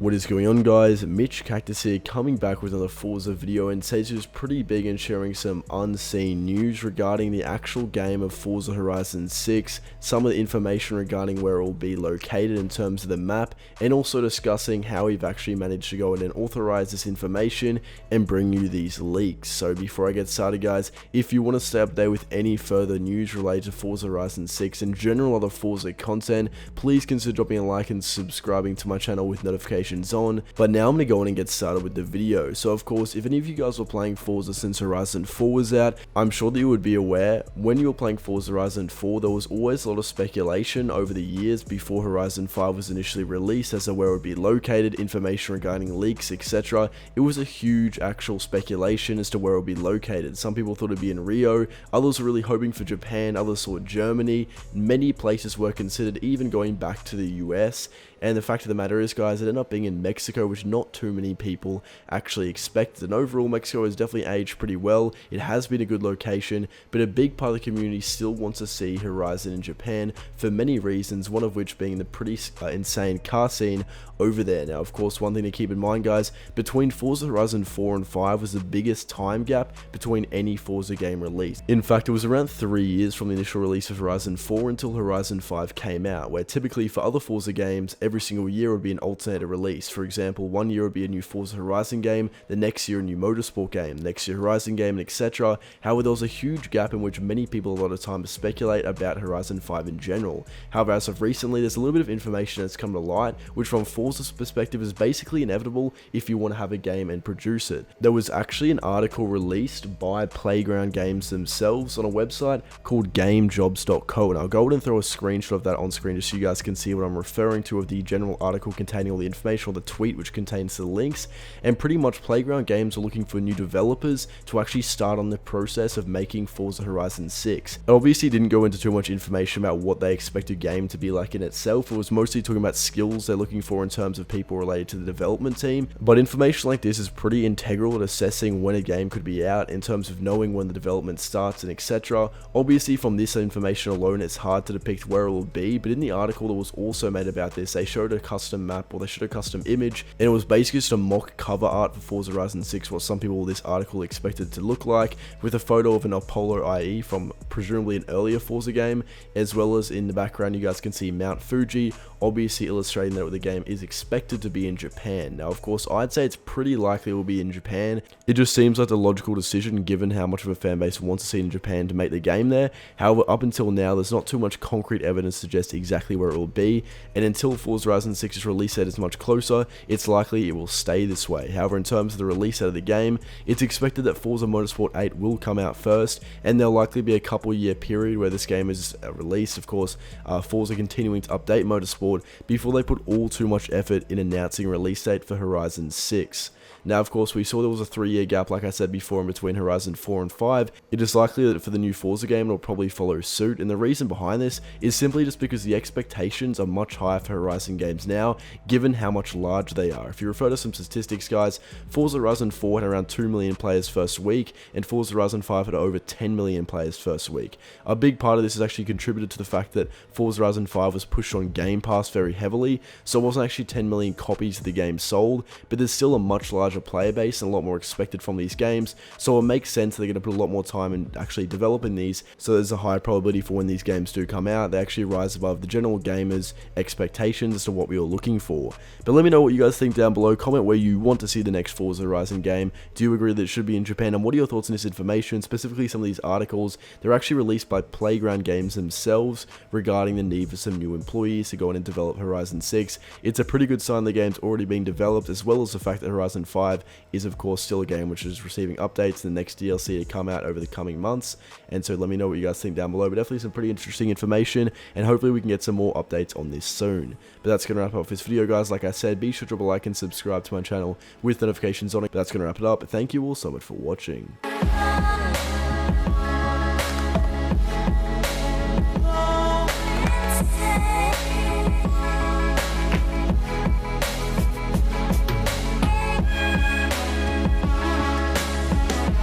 What is going on, guys? MitchCactus here, coming back with another Forza video, and today's just pretty big and sharing some unseen news regarding the actual game of Forza Horizon 6, some of the information regarding where it will be located in terms of the map, and also discussing how we've actually managed to go in and authorize this information and bring you these leaks. So before I get started, guys, if you want to stay updated with any further news related to Forza Horizon 6 and general other Forza content, please consider dropping a like and subscribing to my channel with notifications on. But now I'm going to go in and get started with the video. So of course, if any of you guys were playing Forza since Horizon 4 was out, I'm sure that you would be aware when you were playing Forza Horizon 4 there was always a lot of speculation over the years before Horizon 5 was initially released as to where it would be located, information regarding leaks, etc. It was a huge actual speculation as to where it would be located. Some people thought it would be in Rio, others were really hoping for Japan, others thought Germany, many places were considered, even going back to the US. And the fact of the matter is, guys, it ended up being in Mexico, which not too many people actually expected. And overall, Mexico has definitely aged pretty well. It has been a good location, but a big part of the community still wants to see Horizon in Japan for many reasons, one of which being the pretty insane car scene over there. Now, of course, one thing to keep in mind, guys, between Forza Horizon 4 and 5 was the biggest time gap between any Forza game release. In fact, it was around 3 years from the initial release of Horizon 4 until Horizon 5 came out, where typically for other Forza games, every single year would be an alternative release. For example, one year would be a new Forza Horizon game, the next year a new Motorsport game, next year Horizon game, etc. However, there was a huge gap in which many people a lot of time speculate about Horizon 5 in general. However, as of recently, there's a little bit of information that's come to light, which from Forza's perspective is basically inevitable if you want to have a game and produce it. There was actually an article released by Playground Games themselves on a website called GameJobs.co, and I'll go ahead and throw a screenshot of that on screen just so you guys can see what I'm referring to, of the general article containing all the information, or the tweet which contains the links. And pretty much Playground Games are looking for new developers to actually start on the process of making Forza Horizon 6. It obviously didn't go into too much information about what they expect a game to be like in itself. It was mostly talking about skills they're looking for in terms of people related to the development team, but information like this is pretty integral at assessing when a game could be out in terms of knowing when the development starts and etc. Obviously from this information alone it's hard to depict where it will be, but in the article that was also made about this, they showed a custom map, or they showed a custom image, and it was basically just a mock cover art for Forza Horizon 6, what some people this article expected to look like, with a photo of an Apollo IE from presumably an earlier Forza game, as well as in the background you guys can see Mount Fuji, obviously illustrating that the game is expected to be in Japan. Now of course I'd say it's pretty likely it will be in Japan. It just seems like the logical decision given how much of a fan base wants to see in Japan to make the game there. However, up until now there's not too much concrete evidence to suggest exactly where it will be, and until Forza Horizon 6's release date is much closer, it's likely it will stay this way. However, in terms of the release date of the game, it's expected that Forza Motorsport 8 will come out first, and there'll likely be a couple year period where this game is released. Of course, Forza continuing to update Motorsport before they put all too much effort in announcing a release date for Horizon 6. Now, of course, we saw there was a 3-year gap, like I said before, in between Horizon 4 and 5. It is likely that for the new Forza game, it'll probably follow suit, and the reason behind this is simply just because the expectations are much higher for Horizon games now, given how much larger they are. If you refer to some statistics, guys, Forza Horizon 4 had around 2 million players first week, and Forza Horizon 5 had over 10 million players first week. A big part of this is actually contributed to the fact that Forza Horizon 5 was pushed on Game Pass very heavily, so it wasn't actually 10 million copies of the game sold, but there's still a much larger player base and a lot more expected from these games, so it makes sense they're going to put a lot more time in actually developing these, so there's a high probability for when these games do come out, they actually rise above the general gamers' expectations as to what we were looking for. But let me know what you guys think down below, comment where you want to see the next Forza Horizon game. Do you agree that it should be in Japan, and what are your thoughts on this information, specifically some of these articles? They're actually released by Playground Games themselves regarding the need for some new employees to go in and develop Horizon 6. It's a pretty good sign the game's already being developed, as well as the fact that Horizon 5 is of course still a game which is receiving updates and the next DLC to come out over the coming months. And so let me know what you guys think down below, but definitely some pretty interesting information, and hopefully we can get some more updates on this soon. But that's going to wrap up this video, guys. Like I said, be sure to drop a like and subscribe to my channel with notifications on it. But that's going to wrap it up. Thank you all so much for watching.